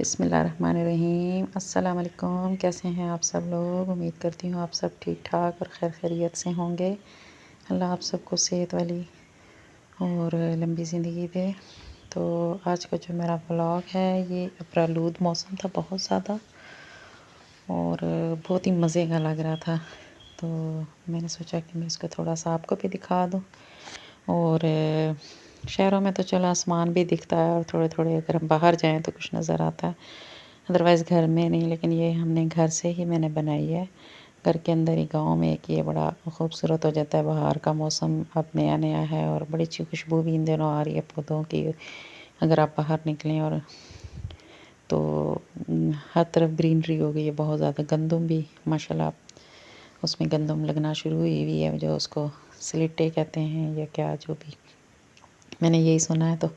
बिस्मिल्लाहिर्रहमानिर्रहीम। अस्सलाम वालेकुम। कैसे हैं आप सब लोग? उम्मीद करती हूँ आप सब ठीक ठाक और खैर खैरियत से होंगे। अल्लाह आप सबको सेहत वाली और लंबी ज़िंदगी दे। तो आज का जो मेरा व्लॉग है ये अप्रैलूद मौसम था बहुत ज़्यादा और बहुत ही मज़े का लग रहा था। तो मैंने सोचा कि मैं इसको थोड़ा सा आपको भी दिखा दूँ। और शहरों में तो चलो आसमान भी दिखता है और थोड़े थोड़े अगर हम बाहर जाएं तो कुछ नज़र आता है, अदरवाइज़ घर में नहीं। लेकिन ये हमने घर से ही मैंने बनाई है, घर के अंदर ही गांव में। एक ये बड़ा खूबसूरत हो जाता है। बाहर का मौसम अब नया नया है और बड़ी अच्छी खुशबू भी इन दिनों आ रही है पौधों की। अगर आप बाहर निकलें और तो हर तरफ ग्रीनरी हो गई है बहुत ज़्यादा। गंदम भी माशाल्लाह उसमें गंदम लगना शुरू हुई हुई है, जो उसको स्लिटे कहते हैं या क्या, जो भी मैंने यही सुना है। तो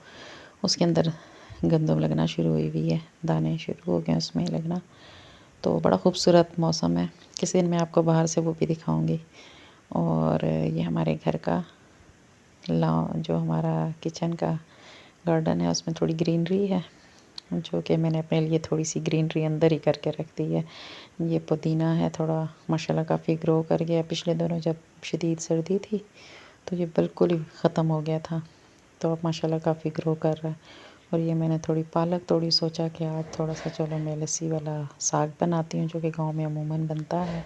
उसके अंदर गंदम लगना शुरू हुई हुई है, दाने शुरू हो गए उसमें लगना। तो बड़ा खूबसूरत मौसम है। किसी दिन मैं आपको बाहर से वो भी दिखाऊंगी। और ये हमारे घर का जो हमारा किचन का गार्डन है उसमें थोड़ी ग्रीनरी है, जो कि मैंने अपने लिए थोड़ी सी ग्रीनरी अंदर ही करके रख दी है। ये पुदीना है, थोड़ा माशाल्लाह काफ़ी ग्रो कर गया। पिछले दिनों जब शदीद सर्दी थी तो ये बिल्कुल ही ख़त्म हो गया था, तो अब माशाल्लाह काफ़ी ग्रो कर रहा है। और ये मैंने थोड़ी पालक तोड़ी, सोचा कि आज थोड़ा सा चलो मैं लस्सी वाला साग बनाती हूँ, जो कि गांव में अमूमन बनता है।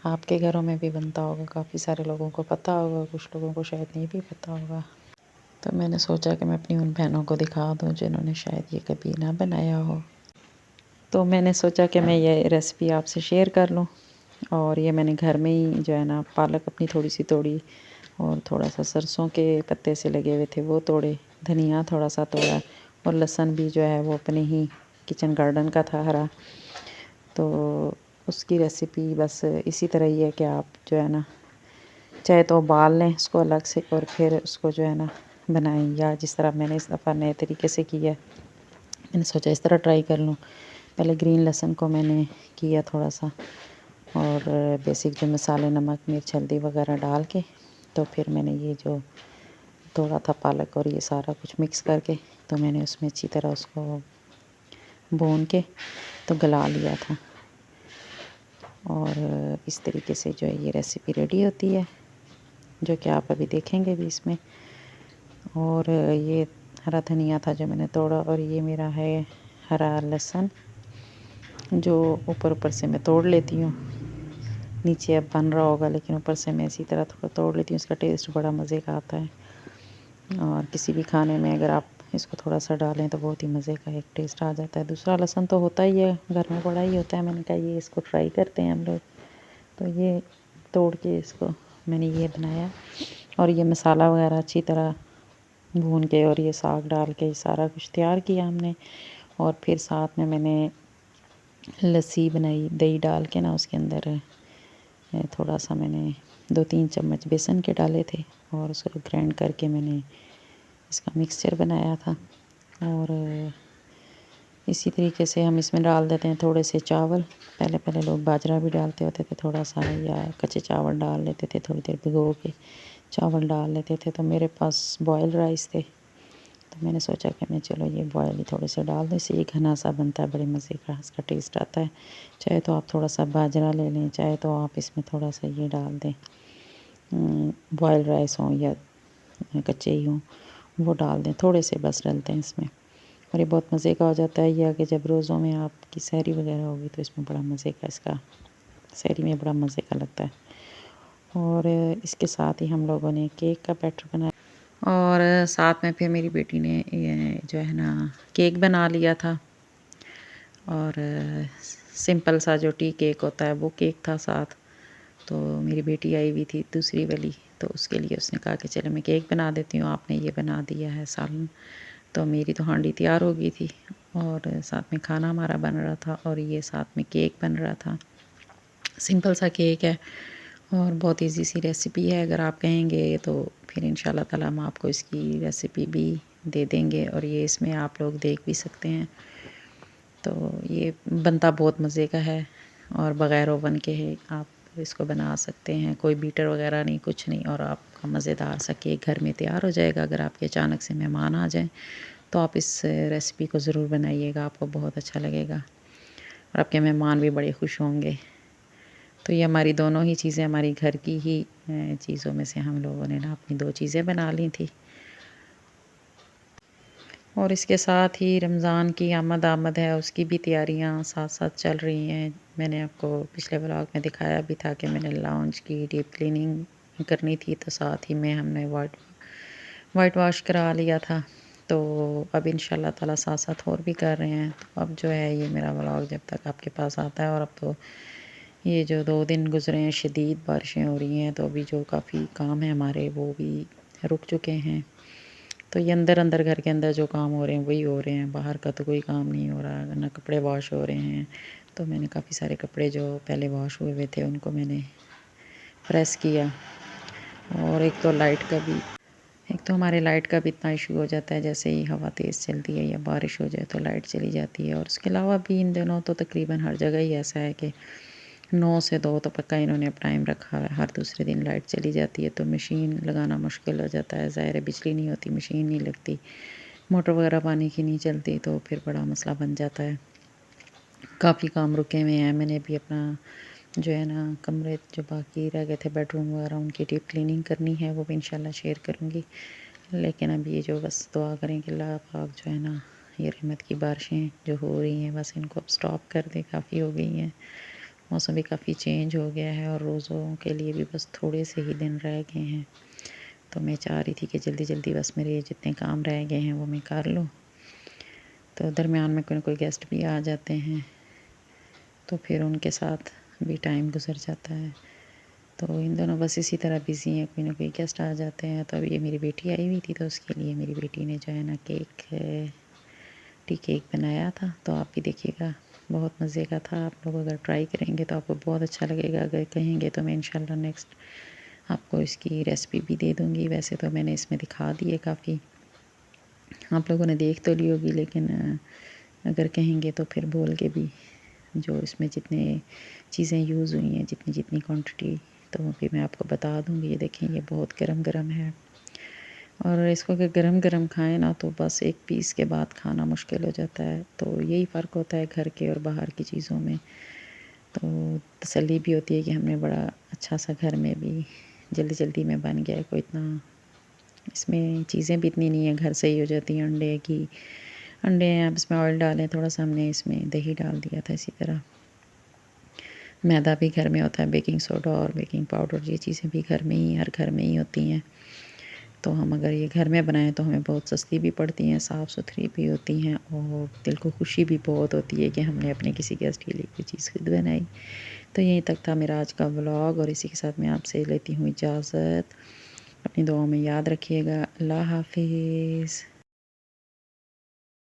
आपके घरों में भी बनता होगा, काफ़ी सारे लोगों को पता होगा, कुछ लोगों को शायद नहीं भी पता होगा। तो मैंने सोचा कि मैं अपनी उन बहनों को दिखा दूँ जिन्होंने शायद ये कभी ना बनाया हो। तो मैंने सोचा कि मैं ये रेसिपी आपसे शेयर कर लूँ। और ये मैंने घर में ही जो है ना पालक अपनी थोड़ी सी तोड़ी और थोड़ा सा सरसों के पत्ते से लगे हुए थे वो तोड़े, धनिया थोड़ा सा तोड़ा और लहसुन भी जो है वो अपने ही किचन गार्डन का था हरा। तो उसकी रेसिपी बस इसी तरह ही है कि आप जो है ना चाहे तो उबाल लें उसको अलग से और फिर उसको जो है ना बनाएं, या जिस तरह मैंने इस दफ़ा नए तरीके से किया, मैंने सोचा इस तरह ट्राई कर लूँ। पहले ग्रीन लहसुन को मैंने किया थोड़ा सा और बेसिक जो मसाले नमक मिर्च हल्दी वगैरह डाल के, तो फिर मैंने ये जो तोड़ा था पालक और ये सारा कुछ मिक्स करके तो मैंने उसमें अच्छी तरह उसको भून के तो गला लिया था। और इस तरीके से जो है ये रेसिपी रेडी होती है, जो कि आप अभी देखेंगे भी इसमें। और ये हरा धनिया था जो मैंने तोड़ा, और ये मेरा है हरा लहसुन जो ऊपर ऊपर से मैं तोड़ लेती हूँ। नीचे अब बन रहा होगा लेकिन ऊपर से मैं इसी तरह थोड़ा तोड़ लेती हूँ। इसका टेस्ट बड़ा मज़े का आता है। और किसी भी खाने में अगर आप इसको थोड़ा सा डालें तो बहुत ही मज़े का एक टेस्ट आ जाता है। दूसरा लहसुन तो होता ही है, घर में बड़ा ही होता है। मैंने कहा ये इसको ट्राई करते हैं हम लोग, तो ये तोड़ के इसको मैंने ये बनाया। और ये मसाला वगैरह अच्छी तरह भून के और ये साग डाल के सारा कुछ तैयार किया हमने। और फिर साथ में मैंने लस्सी बनाई, दही डाल के ना उसके अंदर थोड़ा सा मैंने 2-3 चम्मच बेसन के डाले थे और उसको ग्राइंड करके मैंने इसका मिक्सचर बनाया था। और इसी तरीके से हम इसमें डाल देते हैं थोड़े से चावल। पहले पहले लोग बाजरा भी डालते होते थे थोड़ा सा, या कच्चे चावल डाल लेते थे, थोड़ी देर भिगो के चावल डाल लेते थे। तो मेरे पास बॉयल राइस थे, तो मैंने सोचा कि मैं चलो ये बॉयल ही थोड़े से डाल दूँ, इससे ये घना सा बनता है, बड़े मज़े का इसका टेस्ट आता है। चाहे तो आप थोड़ा सा बाजरा ले लें, चाहे तो आप इसमें थोड़ा सा ये डाल दें, बॉयल राइस हों या कच्चे ही हों वो डाल दें, थोड़े से बस डलते हैं इसमें। और ये बहुत मज़े का हो जाता है। ये आगे जब रोज़ों में आपकी सहरी वगैरह होगी तो इसमें बड़ा मज़े का, इसका सहरी में बड़ा मज़े का लगता है। और इसके साथ ही हम लोगों ने केक का बैटर बनाया। और साथ में फिर मेरी बेटी ने ये जो है ना केक बना लिया था। और सिंपल सा जो टी केक होता है वो केक था साथ। तो मेरी बेटी आई हुई थी दूसरी वाली, तो उसके लिए उसने कहा कि चलो मैं केक बना देती हूँ, आपने ये बना दिया है सालन। तो मेरी तो हांडी तैयार हो गई थी और साथ में खाना हमारा बन रहा था और ये साथ में केक बन रहा था। सिंपल सा केक है और बहुत इजी सी रेसिपी है। अगर आप कहेंगे तो फिर इंशाल्लाह ताला हम आपको इसकी रेसिपी भी दे देंगे, और ये इसमें आप लोग देख भी सकते हैं। तो ये बनता बहुत मज़े का है और बग़ैर ओवन के है आप इसको बना सकते हैं, कोई बीटर वगैरह नहीं, कुछ नहीं, और आपका मज़ेदार सा केक घर में तैयार हो जाएगा। अगर आपके अचानक से मेहमान आ जाएं तो आप इस रेसिपी को ज़रूर बनाइएगा, आपको बहुत अच्छा लगेगा और आपके मेहमान भी बड़े खुश होंगे। तो ये हमारी दोनों ही चीज़ें हमारी घर की ही चीज़ों में से हम लोगों ने ना अपनी 2 चीज़ें बना ली थी। और इसके साथ ही रमज़ान की आमद है, उसकी भी तैयारियां साथ-साथ चल रही हैं। मैंने आपको पिछले व्लॉग में दिखाया भी था कि मैंने लाउंज की डीप क्लीनिंग करनी थी, तो साथ ही में हमने वाइट वॉश करा लिया था। तो अब इंशाल्लाह ताला साथ-साथ और भी कर रहे हैं। तो अब जो है ये मेरा व्लॉग जब तक आपके पास आता है, और अब तो ये जो 2 दिन गुज़रे हैं शदीद बारिशें हो रही हैं, तो अभी जो काफ़ी काम है हमारे वो भी रुक चुके हैं। तो ये अंदर घर के अंदर जो काम हो रहे हैं वही हो रहे हैं, बाहर का तो कोई काम नहीं हो रहा, ना कपड़े वॉश हो रहे हैं। तो मैंने काफ़ी सारे कपड़े जो पहले वॉश हुए हुए थे उनको मैंने प्रेस किया। और एक तो हमारे लाइट का भी इतना इशू हो जाता है, जैसे ही हवा तेज़ चलती है या बारिश हो जाए तो लाइट चली जाती है। और उसके अलावा भी इन दिनों तो तकरीबन हर जगह ही ऐसा है कि 9 से 2 तो पक्का इन्होंने अब टाइम रखा है, हर दूसरे दिन लाइट चली जाती है, तो मशीन लगाना मुश्किल हो जाता है। ज़ाहिर है बिजली नहीं होती, मशीन नहीं लगती, मोटर वगैरह पानी की नहीं चलती, तो फिर बड़ा मसला बन जाता है। काफ़ी काम रुके हुए हैं। मैंने भी अपना जो है ना कमरे जो बाकी रह गए थे बेडरूम वगैरह उनकी डीप क्लीनिंग करनी है, वो भी इंशाल्लाह शेयर करूँगी। लेकिन अब ये जो बस दुआ करें कि अल्लाह पाक जो है ना ये रहमत की बारिशें जो हो रही हैं बस इनको अब स्टॉप कर दे, काफ़ी हो गई हैं। मौसम भी काफ़ी चेंज हो गया है और रोज़ों के लिए भी बस थोड़े से ही दिन रह गए हैं। तो मैं चाह रही थी कि जल्दी-जल्दी बस मेरे जितने काम रह गए हैं वो मैं कर लूँ। तो दरमियान में कोई ना कोई गेस्ट भी आ जाते हैं, तो फिर उनके साथ भी टाइम गुज़र जाता है। तो इन दोनों बस इसी तरह बिज़ी हैं, कोई ना कोई गेस्ट आ जाते हैं। तो अभी ये मेरी बेटी आई हुई थी, तो उसके लिए मेरी बेटी ने जो है ना टी केक बनाया था, तो आप भी देखिएगा, बहुत मज़े का था। आप लोग अगर ट्राई करेंगे तो आपको बहुत अच्छा लगेगा, अगर कहेंगे तो मैं इंशाल्लाह नेक्स्ट आपको इसकी रेसिपी भी दे दूँगी। वैसे तो मैंने इसमें दिखा दी है काफ़ी, आप लोगों ने देख तो ली होगी, लेकिन अगर कहेंगे तो फिर बोल के भी जो इसमें जितने चीज़ें यूज़ हुई हैं, जितनी जितनी क्वांटिटी, तो वो भी मैं आपको बता दूँगी। ये देखें, ये बहुत गरम-गरम है और इसको अगर गरम-गरम खाएँ ना तो बस एक पीस के बाद खाना मुश्किल हो जाता है। तो यही फ़र्क होता है घर के और बाहर की चीज़ों में। तो तसल्ली भी होती है कि हमने बड़ा अच्छा-सा घर में भी जल्दी-जल्दी में बन गया है, कोई इतना इसमें चीज़ें भी इतनी नहीं है, घर से ही हो जाती हैं। अंडे हैं, आप इसमें ऑयल डालें थोड़ा-सा, हमने इसमें दही डाल दिया था। इसी तरह मैदा भी घर में होता है, बेकिंग सोडा और बेकिंग पाउडर, ये चीज़ें भी घर में ही हर घर में ही होती हैं। तो हम अगर ये घर में बनाएँ तो हमें बहुत सस्ती भी पड़ती हैं, साफ़-सुथरी भी होती हैं और दिल को खुशी भी बहुत होती है कि हमने अपने किसी गेस्ट के लिए कोई चीज़ खुद बनाई। तो यहीं तक था मेरा आज का व्लॉग और इसी के साथ मैं आपसे लेती हूँ इजाज़त। अपनी दुआओं में याद रखिएगा। अल्लाह हाफ़िज़।